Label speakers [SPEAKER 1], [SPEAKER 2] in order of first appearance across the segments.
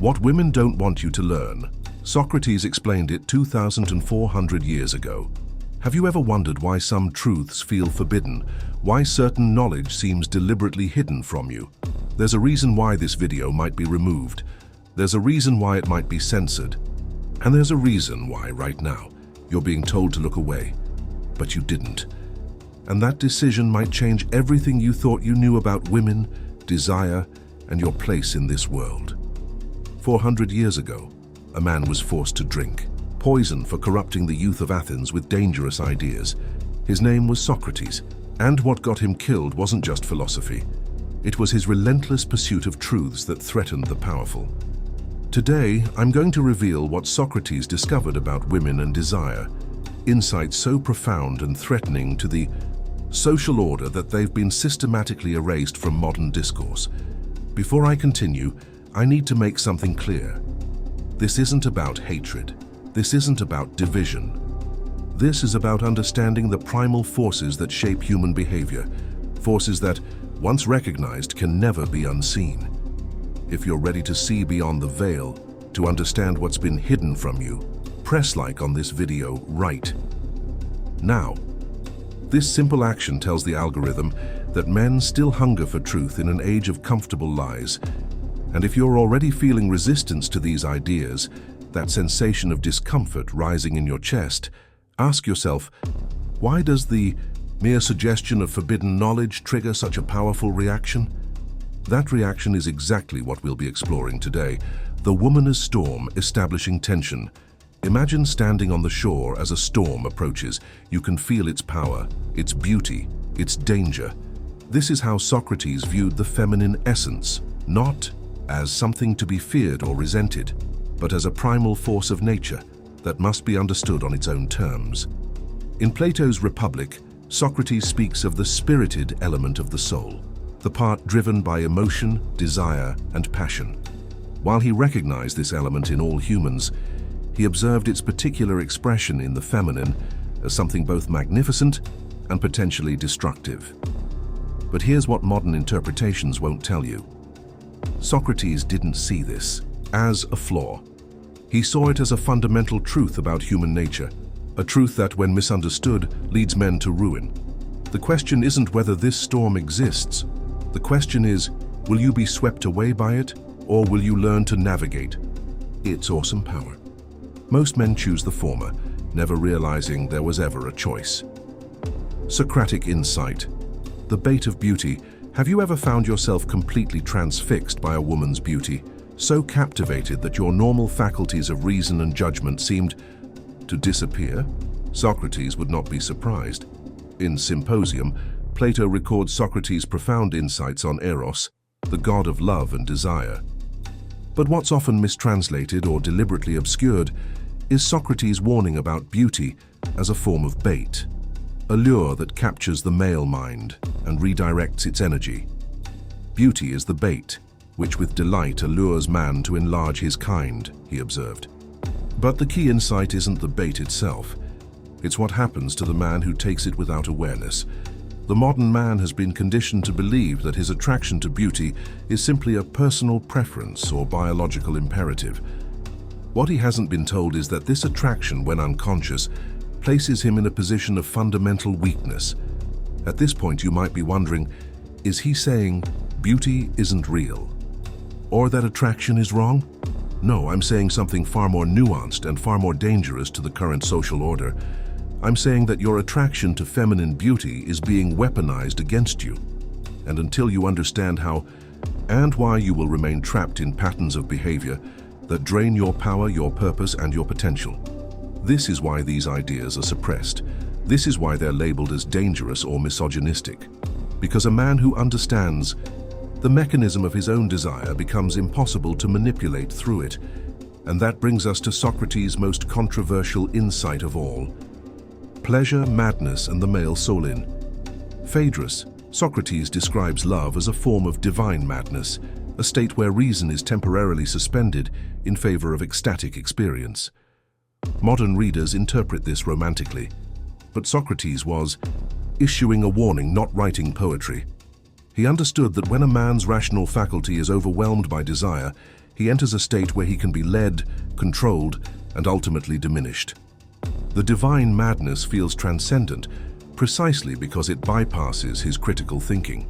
[SPEAKER 1] What women don't want you to learn. Socrates explained it 2,400 years ago. Have you ever wondered why some truths feel forbidden? Why certain knowledge seems deliberately hidden from you? There's a reason why this video might be removed. There's a reason why it might be censored. And there's a reason why, right now, you're being told to look away. But you didn't. And that decision might change everything you thought you knew about women, desire, and your place in this world. 400 years ago, a man was forced to drink poison for corrupting the youth of Athens with dangerous ideas. His name was Socrates, and what got him killed wasn't just philosophy. It was his relentless pursuit of truths that threatened the powerful. Today, I'm going to reveal what Socrates discovered about women and desire, insights so profound and threatening to the social order that they've been systematically erased from modern discourse. Before I continue, I need to make something clear. This isn't about hatred. This isn't about division. This is about understanding the primal forces that shape human behavior, forces that, once recognized, can never be unseen. If you're ready to see beyond the veil, to understand what's been hidden from you, press like on this video right now. This simple action tells the algorithm that men still hunger for truth in an age of comfortable lies. And if you're already feeling resistance to these ideas, that sensation of discomfort rising in your chest, ask yourself, why does the mere suggestion of forbidden knowledge trigger such a powerful reaction? That reaction is exactly what we'll be exploring today. The woman as storm, establishing tension. Imagine standing on the shore as a storm approaches. You can feel its power, its beauty, its danger. This is how Socrates viewed the feminine essence, not as something to be feared or resented, but as a primal force of nature that must be understood on its own terms. In Plato's Republic, Socrates speaks of the spirited element of the soul, the part driven by emotion, desire, and passion. While he recognized this element in all humans, he observed its particular expression in the feminine as something both magnificent and potentially destructive. But here's what modern interpretations won't tell you. Socrates didn't see this as a flaw. He saw it as a fundamental truth about human nature, a truth that, when misunderstood, leads men to ruin. The question isn't whether this storm exists. The question is, will you be swept away by it, or will you learn to navigate its awesome power? Most men choose the former, never realizing there was ever a choice. Socratic insight. The bait of beauty. Have you ever found yourself completely transfixed by a woman's beauty, so captivated that your normal faculties of reason and judgment seemed to disappear? Socrates would not be surprised. In Symposium, Plato records Socrates' profound insights on Eros, the god of love and desire. But what's often mistranslated or deliberately obscured is Socrates' warning about beauty as a form of bait, a lure that captures the male mind and redirects its energy. Beauty is the bait, which with delight allures man to enlarge his kind, he observed. But the key insight isn't the bait itself. It's what happens to the man who takes it without awareness. The modern man has been conditioned to believe that his attraction to beauty is simply a personal preference or biological imperative. What he hasn't been told is that this attraction, when unconscious, places him in a position of fundamental weakness. At this point, you might be wondering, is he saying beauty isn't real? Or that attraction is wrong? No, I'm saying something far more nuanced and far more dangerous to the current social order. I'm saying that your attraction to feminine beauty is being weaponized against you. And until you understand how and why, you will remain trapped in patterns of behavior that drain your power, your purpose, and your potential. This is why these ideas are suppressed. This is why they're labeled as dangerous or misogynistic. Because a man who understands the mechanism of his own desire becomes impossible to manipulate through it. And that brings us to Socrates' most controversial insight of all: pleasure, madness, and the male soul. In Phaedrus, Socrates describes love as a form of divine madness, a state where reason is temporarily suspended in favor of ecstatic experience. Modern readers interpret this romantically, but Socrates was issuing a warning, not writing poetry. He understood that when a man's rational faculty is overwhelmed by desire, he enters a state where he can be led, controlled, and ultimately diminished. The divine madness feels transcendent precisely because it bypasses his critical thinking.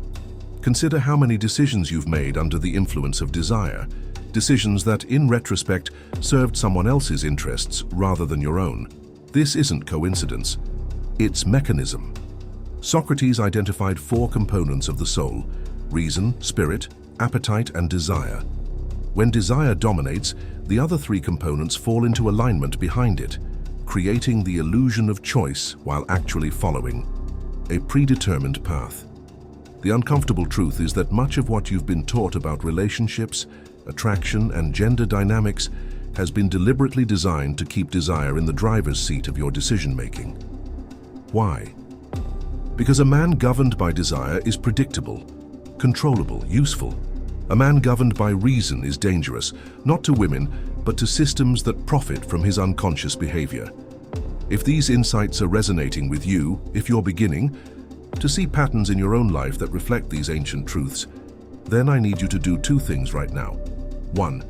[SPEAKER 1] Consider how many decisions you've made under the influence of desire, decisions that, in retrospect, served someone else's interests rather than your own. This isn't coincidence. It's mechanism. Socrates identified 4 components of the soul: reason, spirit, appetite, and desire. When desire dominates, the other 3 components fall into alignment behind it, creating the illusion of choice while actually following a predetermined path. The uncomfortable truth is that much of what you've been taught about relationships, attraction, and gender dynamics has been deliberately designed to keep desire in the driver's seat of your decision-making. Why? Because a man governed by desire is predictable, controllable, useful. A man governed by reason is dangerous, not to women, but to systems that profit from his unconscious behavior. If these insights are resonating with you, if you're beginning to see patterns in your own life that reflect these ancient truths, then I need you to do 2 things right now. 1.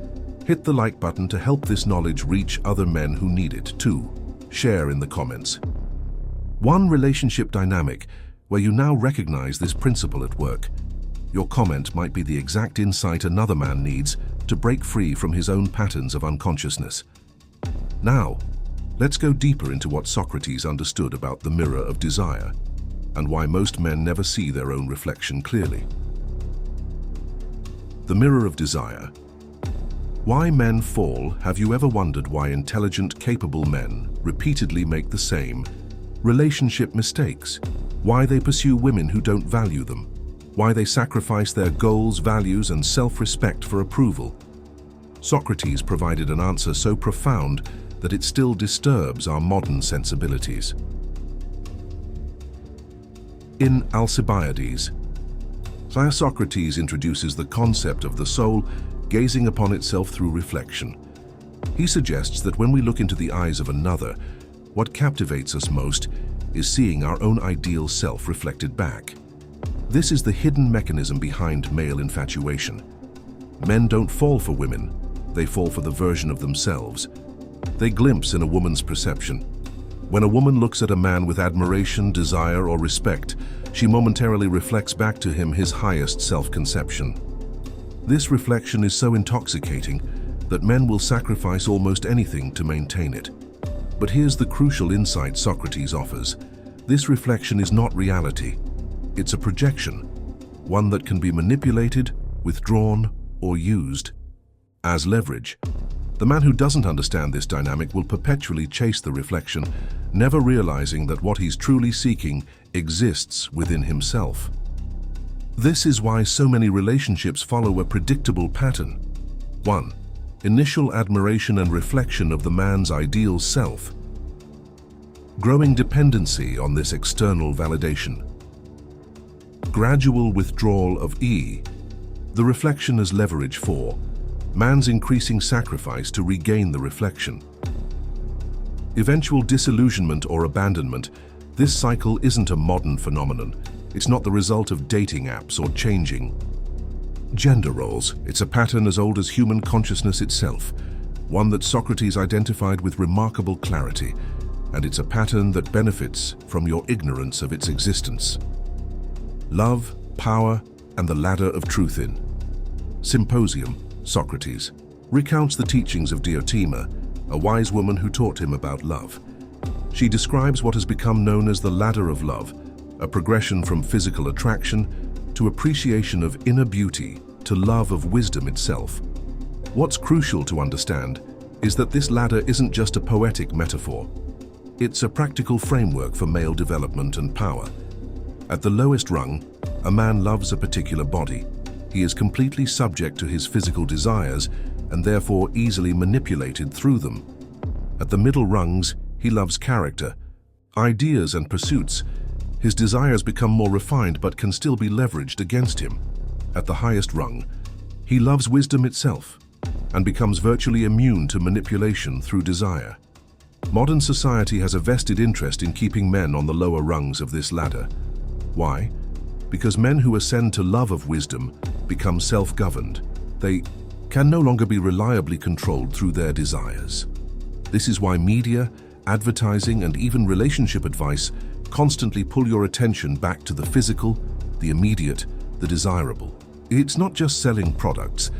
[SPEAKER 1] Hit the like button to help this knowledge reach other men who need it. 2. Share in the comments. 1 relationship dynamic where you now recognize this principle at work. Your comment might be the exact insight another man needs to break free from his own patterns of unconsciousness. Now, let's go deeper into what Socrates understood about the mirror of desire and why most men never see their own reflection clearly. The mirror of desire. Why men fall. Have you ever wondered why intelligent, capable men repeatedly make the same relationship mistakes? Why they pursue women who don't value them? Why they sacrifice their goals, values, and self-respect for approval? Socrates provided an answer so profound that it still disturbs our modern sensibilities. In Alcibiades, Socrates introduces the concept of the soul gazing upon itself through reflection. He suggests that when we look into the eyes of another, what captivates us most is seeing our own ideal self reflected back. This is the hidden mechanism behind male infatuation. Men don't fall for women, they fall for the version of themselves. They glimpse in a woman's perception. When a woman looks at a man with admiration, desire, or respect, she momentarily reflects back to him his highest self-conception. This reflection is so intoxicating that men will sacrifice almost anything to maintain it. But here's the crucial insight Socrates offers. This reflection is not reality. It's a projection, one that can be manipulated, withdrawn, or used as leverage. The man who doesn't understand this dynamic will perpetually chase the reflection, never realizing that what he's truly seeking exists within himself. This is why so many relationships follow a predictable pattern. 1. Initial admiration and reflection of the man's ideal self. Growing dependency on this external validation. Gradual withdrawal of E. The reflection as leverage for man's increasing sacrifice to regain the reflection. Eventual disillusionment or abandonment. This cycle isn't a modern phenomenon. It's not the result of dating apps or changing gender roles. It's a pattern as old as human consciousness itself, one that Socrates identified with remarkable clarity, and it's a pattern that benefits from your ignorance of its existence. Love, power, and the ladder of truth. In Symposium, Socrates recounts the teachings of Diotima, a wise woman who taught him about love. She describes what has become known as the ladder of love, a progression from physical attraction to appreciation of inner beauty to love of wisdom itself. What's crucial to understand is that this ladder isn't just a poetic metaphor. It's a practical framework for male development and power. At the lowest rung, a man loves a particular body. He is completely subject to his physical desires and therefore easily manipulated through them. At the middle rungs, he loves character, ideas, and pursuits. His desires become more refined but can still be leveraged against him. At the highest rung, he loves wisdom itself and becomes virtually immune to manipulation through desire. Modern society has a vested interest in keeping men on the lower rungs of this ladder. Why? Because men who ascend to love of wisdom become self-governed. They can no longer be reliably controlled through their desires. This is why media, advertising, and even relationship advice constantly pull your attention back to the physical, the immediate, the desirable. It's not just selling products,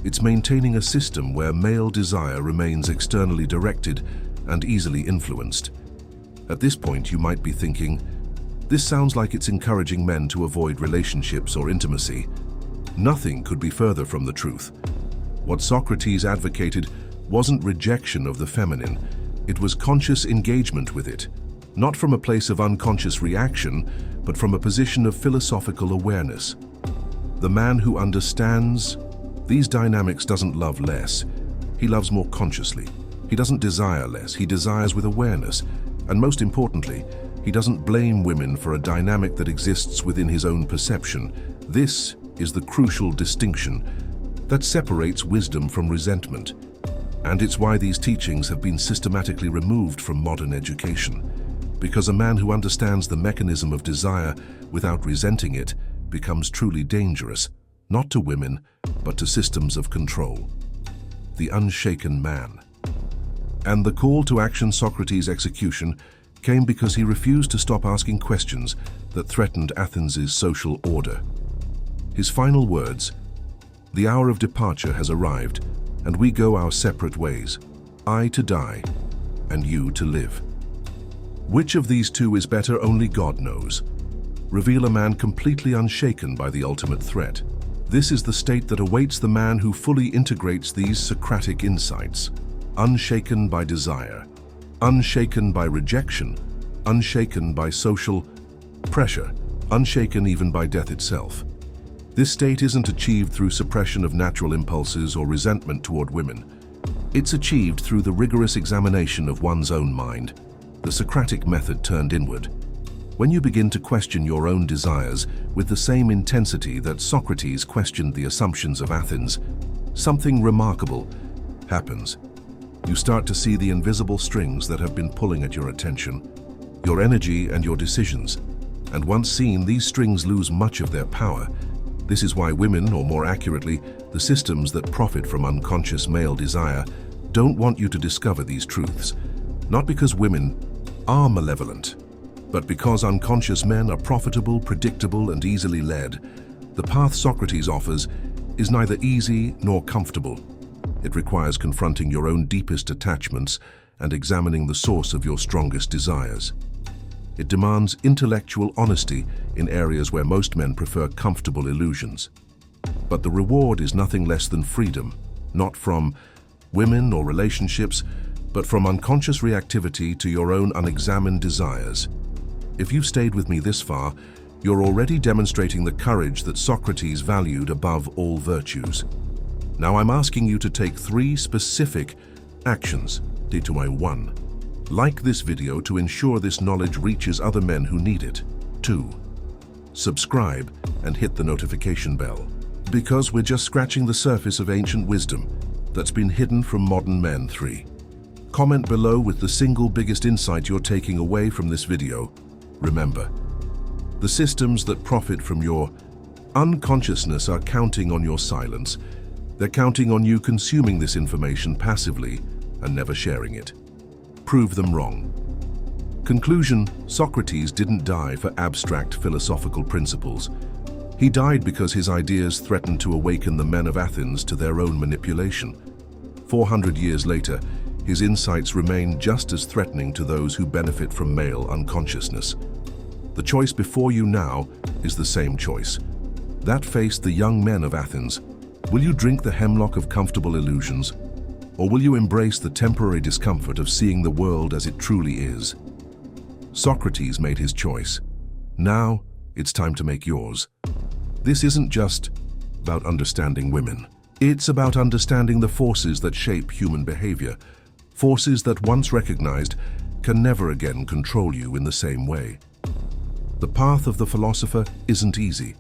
[SPEAKER 1] it's maintaining a system where male desire remains externally directed and easily influenced. At this point, you might be thinking, this sounds like it's encouraging men to avoid relationships or intimacy. Nothing could be further from the truth. What Socrates advocated wasn't rejection of the feminine, it was conscious engagement with it, not from a place of unconscious reaction, but from a position of philosophical awareness. The man who understands these dynamics doesn't love less, he loves more consciously. He doesn't desire less, he desires with awareness. And most importantly, he doesn't blame women for a dynamic that exists within his own perception. This is the crucial distinction that separates wisdom from resentment. And it's why these teachings have been systematically removed from modern education. Because a man who understands the mechanism of desire without resenting it becomes truly dangerous, not to women, but to systems of control. The unshaken man. And the call to action Socrates' execution came because he refused to stop asking questions that threatened Athens' social order. His final words, "The hour of departure has arrived, and we go our separate ways, I to die, and you to live." Which of these two is better, only God knows. Reveal a man completely unshaken by the ultimate threat. This is the state that awaits the man who fully integrates these Socratic insights. Unshaken by desire, unshaken by rejection, unshaken by social pressure, unshaken even by death itself. This state isn't achieved through suppression of natural impulses or resentment toward women. It's achieved through the rigorous examination of one's own mind, the Socratic method turned inward. When you begin to question your own desires with the same intensity that Socrates questioned the assumptions of Athens, something remarkable happens. You start to see the invisible strings that have been pulling at your attention, your energy and your decisions. And once seen, these strings lose much of their power. This is why women, or more accurately, the systems that profit from unconscious male desire, don't want you to discover these truths. Not because women are malevolent, but because unconscious men are profitable, predictable, and easily led. The path Socrates offers is neither easy nor comfortable. It requires confronting your own deepest attachments and examining the source of your strongest desires. It demands intellectual honesty in areas where most men prefer comfortable illusions. But the reward is nothing less than freedom, not from women or relationships, but from unconscious reactivity to your own unexamined desires. If you've stayed with me this far, you're already demonstrating the courage that Socrates valued above all virtues. Now I'm asking you to take 3 specific actions. Detour 1. Like this video to ensure this knowledge reaches other men who need it. 2. Subscribe and hit the notification bell, because we're just scratching the surface of ancient wisdom that's been hidden from modern men. 3. Comment below with the single biggest insight you're taking away from this video. Remember, the systems that profit from your unconsciousness are counting on your silence. They're counting on you consuming this information passively and never sharing it. Prove them wrong. Conclusion: Socrates didn't die for abstract philosophical principles. He died because his ideas threatened to awaken the men of Athens to their own manipulation. 400 years later, his insights remain just as threatening to those who benefit from male unconsciousness. The choice before you now is the same choice. That faced the young men of Athens. Will you drink the hemlock of comfortable illusions, or will you embrace the temporary discomfort of seeing the world as it truly is? Socrates made his choice. Now, it's time to make yours. This isn't just about understanding women. It's about understanding the forces that shape human behavior. Forces that, once recognized, can never again control you in the same way. The path of the philosopher isn't easy.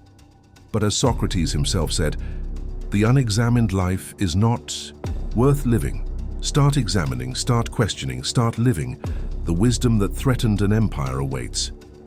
[SPEAKER 1] But as Socrates himself said, the unexamined life is not worth living. Start examining, start questioning, start living. The wisdom that threatened an empire awaits.